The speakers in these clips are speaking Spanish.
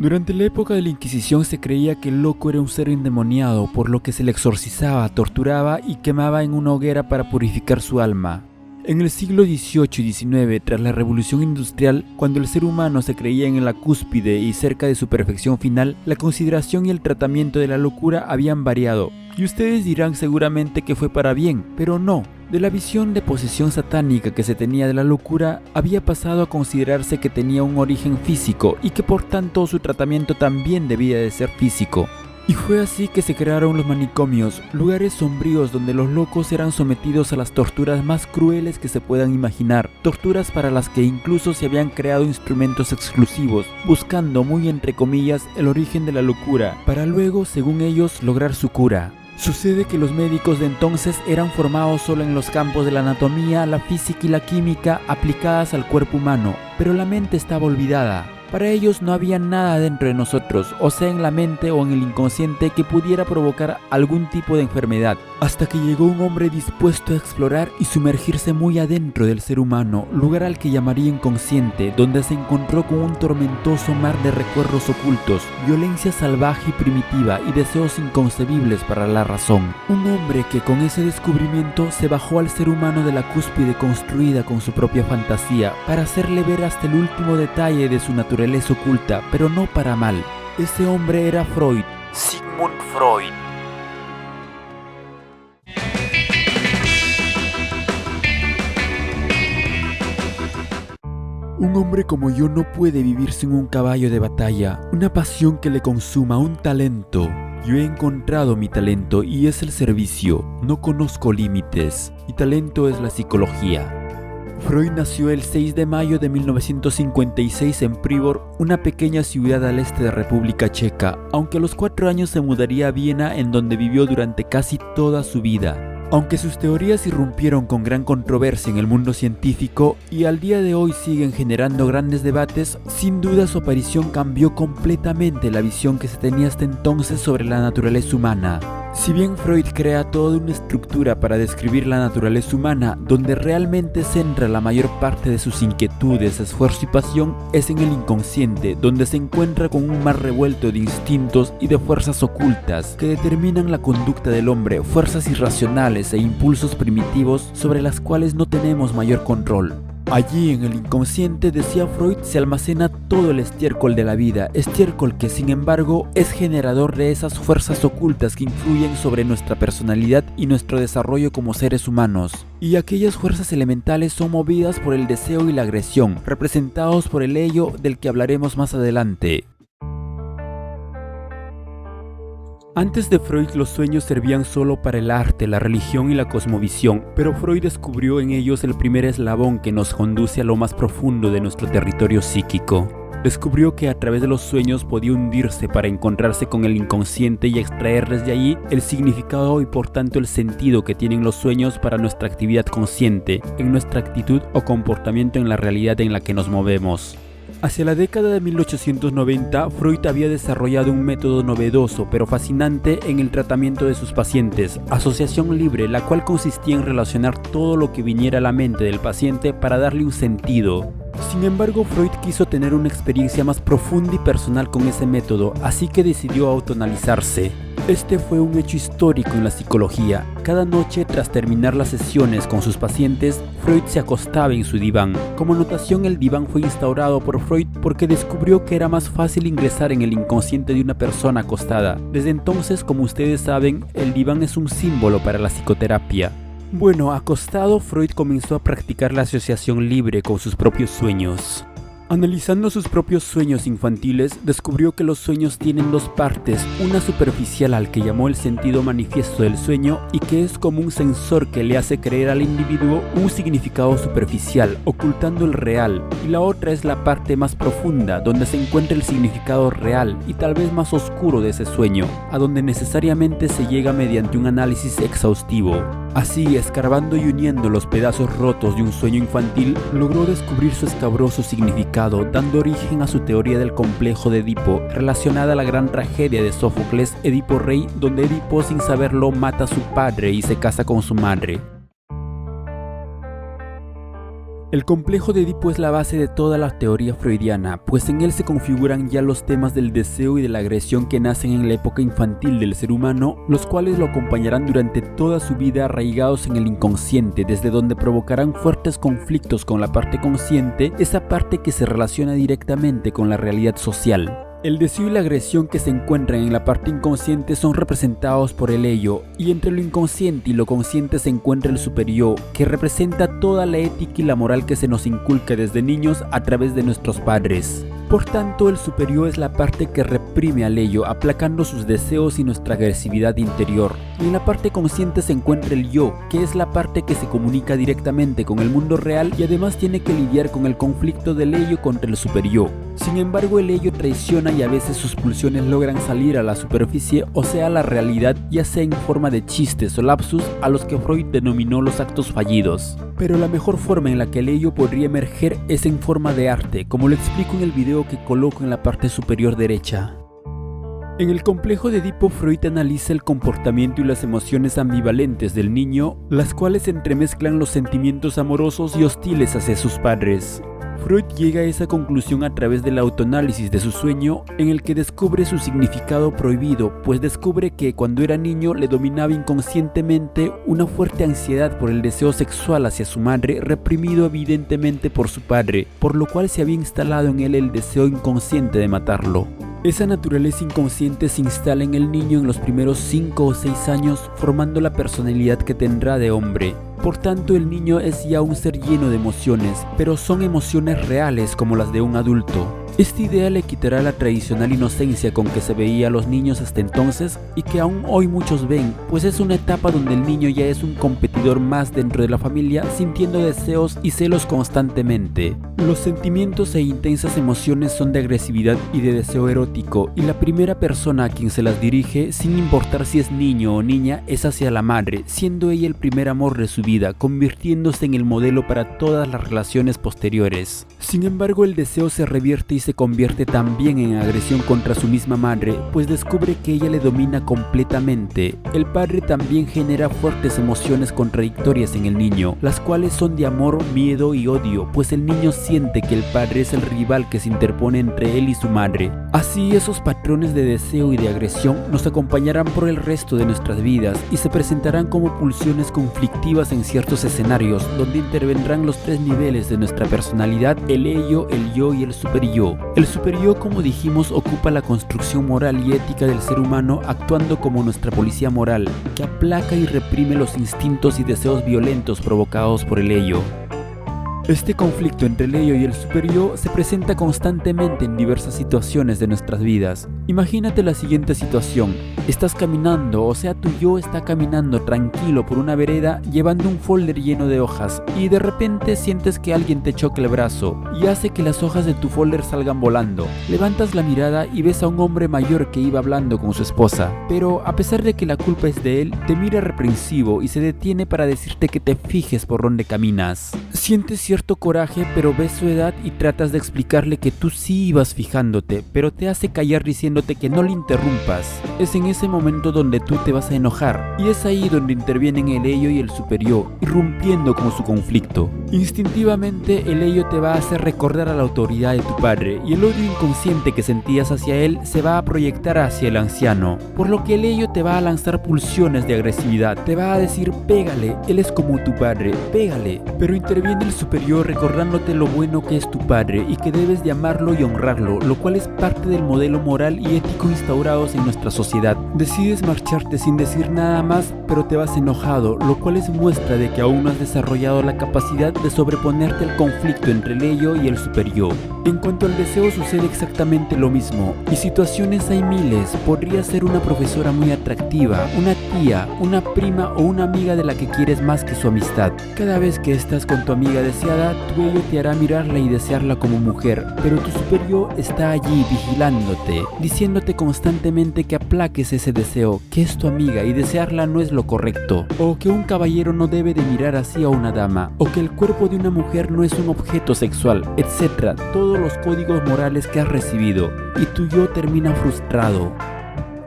Durante la época de la Inquisición se creía que el loco era un ser endemoniado, por lo que se le exorcizaba, torturaba y quemaba en una hoguera para purificar su alma. En el siglo XVIII y XIX, tras la Revolución Industrial, cuando el ser humano se creía en la cúspide y cerca de su perfección final, la consideración y el tratamiento de la locura habían variado. Y ustedes dirán seguramente que fue para bien, pero no. De la visión de posesión satánica que se tenía de la locura, había pasado a considerarse que tenía un origen físico y que por tanto su tratamiento también debía de ser físico. Y fue así que se crearon los manicomios, lugares sombríos donde los locos eran sometidos a las torturas más crueles que se puedan imaginar, torturas para las que incluso se habían creado instrumentos exclusivos, buscando muy entre comillas el origen de la locura, para luego, según ellos, lograr su cura. Sucede que los médicos de entonces eran formados solo en los campos de la anatomía, la física y la química aplicadas al cuerpo humano, pero la mente estaba olvidada. Para ellos no había nada dentro de nosotros, o sea en la mente o en el inconsciente, que pudiera provocar algún tipo de enfermedad, hasta que llegó un hombre dispuesto a explorar y sumergirse muy adentro del ser humano, lugar al que llamaría inconsciente, donde se encontró con un tormentoso mar de recuerdos ocultos, violencia salvaje y primitiva y deseos inconcebibles para la razón. Un hombre que con ese descubrimiento se bajó al ser humano de la cúspide construida con su propia fantasía, para hacerle ver hasta el último detalle de su naturaleza oculta, pero no para mal. Ese hombre era Freud, Sigmund Freud. Un hombre como yo no puede vivir sin un caballo de batalla, una pasión que le consuma, un talento. Yo he encontrado mi talento y es el servicio. No conozco límites. Mi talento es la psicología. Freud nació el 6 de mayo de 1956 en Pribor, una pequeña ciudad al este de República Checa, aunque a los 4 años se mudaría a Viena, en donde vivió durante casi toda su vida. Aunque sus teorías irrumpieron con gran controversia en el mundo científico y al día de hoy siguen generando grandes debates, sin duda su aparición cambió completamente la visión que se tenía hasta entonces sobre la naturaleza humana. Si bien Freud crea toda una estructura para describir la naturaleza humana, donde realmente centra la mayor parte de sus inquietudes, esfuerzo y pasión es en el inconsciente, donde se encuentra con un mar revuelto de instintos y de fuerzas ocultas que determinan la conducta del hombre, fuerzas irracionales e impulsos primitivos sobre las cuales no tenemos mayor control. Allí en el inconsciente, decía Freud, se almacena todo el estiércol de la vida, estiércol que sin embargo es generador de esas fuerzas ocultas que influyen sobre nuestra personalidad y nuestro desarrollo como seres humanos. Y aquellas fuerzas elementales son movidas por el deseo y la agresión, representados por el ello del que hablaremos más adelante. Antes de Freud, los sueños servían solo para el arte, la religión y la cosmovisión, pero Freud descubrió en ellos el primer eslabón que nos conduce a lo más profundo de nuestro territorio psíquico. Descubrió que a través de los sueños podía hundirse para encontrarse con el inconsciente y extraer desde allí el significado y por tanto el sentido que tienen los sueños para nuestra actividad consciente, en nuestra actitud o comportamiento en la realidad en la que nos movemos. Hacia la década de 1890, Freud había desarrollado un método novedoso pero fascinante en el tratamiento de sus pacientes, asociación libre, la cual consistía en relacionar todo lo que viniera a la mente del paciente para darle un sentido. Sin embargo, Freud quiso tener una experiencia más profunda y personal con ese método, así que decidió autoanalizarse. Este fue un hecho histórico en la psicología. Cada noche, tras terminar las sesiones con sus pacientes, Freud se acostaba en su diván. Como notación, el diván fue instaurado por Freud porque descubrió que era más fácil ingresar en el inconsciente de una persona acostada. Desde entonces, como ustedes saben, el diván es un símbolo para la psicoterapia. Bueno, acostado, Freud comenzó a practicar la asociación libre con sus propios sueños. Analizando sus propios sueños infantiles, descubrió que los sueños tienen dos partes, una superficial al que llamó el sentido manifiesto del sueño y que es como un sensor que le hace creer al individuo un significado superficial, ocultando el real, y la otra es la parte más profunda, donde se encuentra el significado real y tal vez más oscuro de ese sueño, a donde necesariamente se llega mediante un análisis exhaustivo. Así, escarbando y uniendo los pedazos rotos de un sueño infantil, logró descubrir su escabroso significado, dando origen a su teoría del complejo de Edipo, relacionada a la gran tragedia de Sófocles, Edipo Rey, donde Edipo sin saberlo mata a su padre y se casa con su madre. El complejo de Edipo es la base de toda la teoría freudiana, pues en él se configuran ya los temas del deseo y de la agresión que nacen en la época infantil del ser humano, los cuales lo acompañarán durante toda su vida arraigados en el inconsciente, desde donde provocarán fuertes conflictos con la parte consciente, esa parte que se relaciona directamente con la realidad social. El deseo y la agresión que se encuentran en la parte inconsciente son representados por el ello, y entre lo inconsciente y lo consciente se encuentra el superior, que representa toda la ética y la moral que se nos inculca desde niños a través de nuestros padres. Por tanto, el superior es la parte que reprime al ello, aplacando sus deseos y nuestra agresividad interior. Y en la parte consciente se encuentra el yo, que es la parte que se comunica directamente con el mundo real y además tiene que lidiar con el conflicto del ello contra el superior. Sin embargo, el ello traiciona y a veces sus pulsiones logran salir a la superficie, o sea, a la realidad, ya sea en forma de chistes o lapsus, a los que Freud denominó los actos fallidos. Pero la mejor forma en la que el ello podría emerger es en forma de arte, como lo explico en el video que coloco en la parte superior derecha. En el complejo de Edipo, Freud analiza el comportamiento y las emociones ambivalentes del niño, las cuales entremezclan los sentimientos amorosos y hostiles hacia sus padres. Freud llega a esa conclusión a través del autoanálisis de su sueño, en el que descubre su significado prohibido, pues descubre que cuando era niño le dominaba inconscientemente una fuerte ansiedad por el deseo sexual hacia su madre, reprimido evidentemente por su padre, por lo cual se había instalado en él el deseo inconsciente de matarlo. Esa naturaleza inconsciente se instala en el niño en los primeros 5 o 6 años, formando la personalidad que tendrá de hombre. Por tanto, el niño es ya un ser lleno de emociones, pero son emociones reales como las de un adulto. Esta idea le quitará la tradicional inocencia con que se veía a los niños hasta entonces y que aún hoy muchos ven, pues es una etapa donde el niño ya es un competidor más dentro de la familia, sintiendo deseos y celos constantemente. Los sentimientos e intensas emociones son de agresividad y de deseo erótico, y la primera persona a quien se las dirige, sin importar si es niño o niña, es hacia la madre, siendo ella el primer amor de su vida, convirtiéndose en el modelo para todas las relaciones posteriores. Sin embargo, el deseo se revierte y se convierte también en agresión contra su misma madre, pues descubre que ella le domina completamente. El padre también genera fuertes emociones contradictorias en el niño, las cuales son de amor, miedo y odio, pues el niño siente que el padre es el rival que se interpone entre él y su madre. Así, esos patrones de deseo y de agresión nos acompañarán por el resto de nuestras vidas y se presentarán como pulsiones conflictivas en ciertos escenarios, donde intervendrán los 3 niveles de nuestra personalidad: el ello, el yo y el superyo. El superyo, como dijimos, ocupa la construcción moral y ética del ser humano, actuando como nuestra policía moral, que aplaca y reprime los instintos y deseos violentos provocados por el ello. Este conflicto entre el ello y el superyo se presenta constantemente en diversas situaciones de nuestras vidas. Imagínate la siguiente situación: estás caminando, o sea, tu yo está caminando tranquilo por una vereda llevando un folder lleno de hojas y de repente sientes que alguien te choca el brazo y hace que las hojas de tu folder salgan volando. Levantas la mirada y ves a un hombre mayor que iba hablando con su esposa, pero a pesar de que la culpa es de él, te mira reprensivo y se detiene para decirte que te fijes por dónde caminas. Sientes cierto coraje, pero ves su edad y tratas de explicarle que tú sí ibas fijándote, pero te hace callar diciéndote que no le interrumpas. Es en ese momento donde tú te vas a enojar, y es ahí donde intervienen el ello y el superyo, irrumpiendo con su conflicto. Instintivamente, el ello te va a hacer recordar a la autoridad de tu padre, y el odio inconsciente que sentías hacia él se va a proyectar hacia el anciano, por lo que el ello te va a lanzar pulsiones de agresividad, te va a decir: pégale, él es como tu padre, pégale. Pero interviene el superyo recordándote lo bueno que es tu padre y que debes de amarlo y honrarlo, lo cual es parte del modelo moral y ético instaurados en nuestra sociedad. Decides marcharte sin decir nada más, pero te vas enojado, lo cual es muestra de que aún no has desarrollado la capacidad de sobreponerte al conflicto entre el ello y el superyo. En cuanto al deseo, sucede exactamente lo mismo, y situaciones hay miles. Podría ser una profesora muy atractiva, una tía, una prima o una amiga de la que quieres más que su amistad. Cada vez que estás con tu amiga deseada, tu ello te hará mirarla y desearla como mujer, pero tu superyo está allí vigilándote, diciéndote constantemente que aplaques ese deseo, que es tu amiga y desearla no es lo correcto, o que un caballero no debe de mirar así a una dama, o que el cuerpo de una mujer no es un objeto sexual, etc. Todos los códigos morales que has recibido, y tu yo termina frustrado.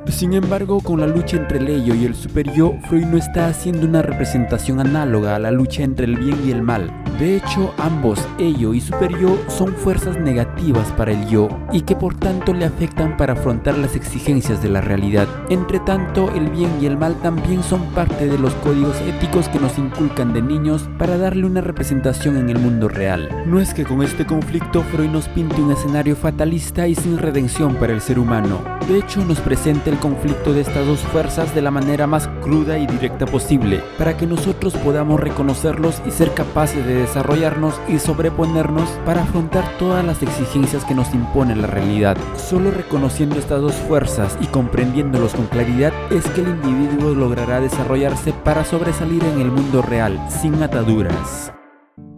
Sin embargo, con la lucha entre el ello y el superyo, Freud no está haciendo una representación análoga a la lucha entre el bien y el mal. De hecho, ambos, ello y super-yo, son fuerzas negativas para el yo y que por tanto le afectan para afrontar las exigencias de la realidad. Entre tanto, el bien y el mal también son parte de los códigos éticos que nos inculcan de niños para darle una representación en el mundo real. No es que con este conflicto Freud nos pinte un escenario fatalista y sin redención para el ser humano. De hecho, nos presenta el conflicto de estas dos fuerzas de la manera más cruda y directa posible, para que nosotros podamos reconocerlos y ser capaces de desarrollarnos y sobreponernos para afrontar todas las exigencias que nos impone la realidad. Solo reconociendo estas dos fuerzas y comprendiéndolos con claridad es que el individuo logrará desarrollarse para sobresalir en el mundo real, sin ataduras.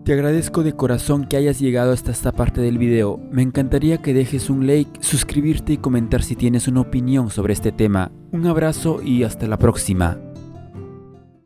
Te agradezco de corazón que hayas llegado hasta esta parte del video. Me encantaría que dejes un like, suscribirte y comentar si tienes una opinión sobre este tema. Un abrazo y hasta la próxima.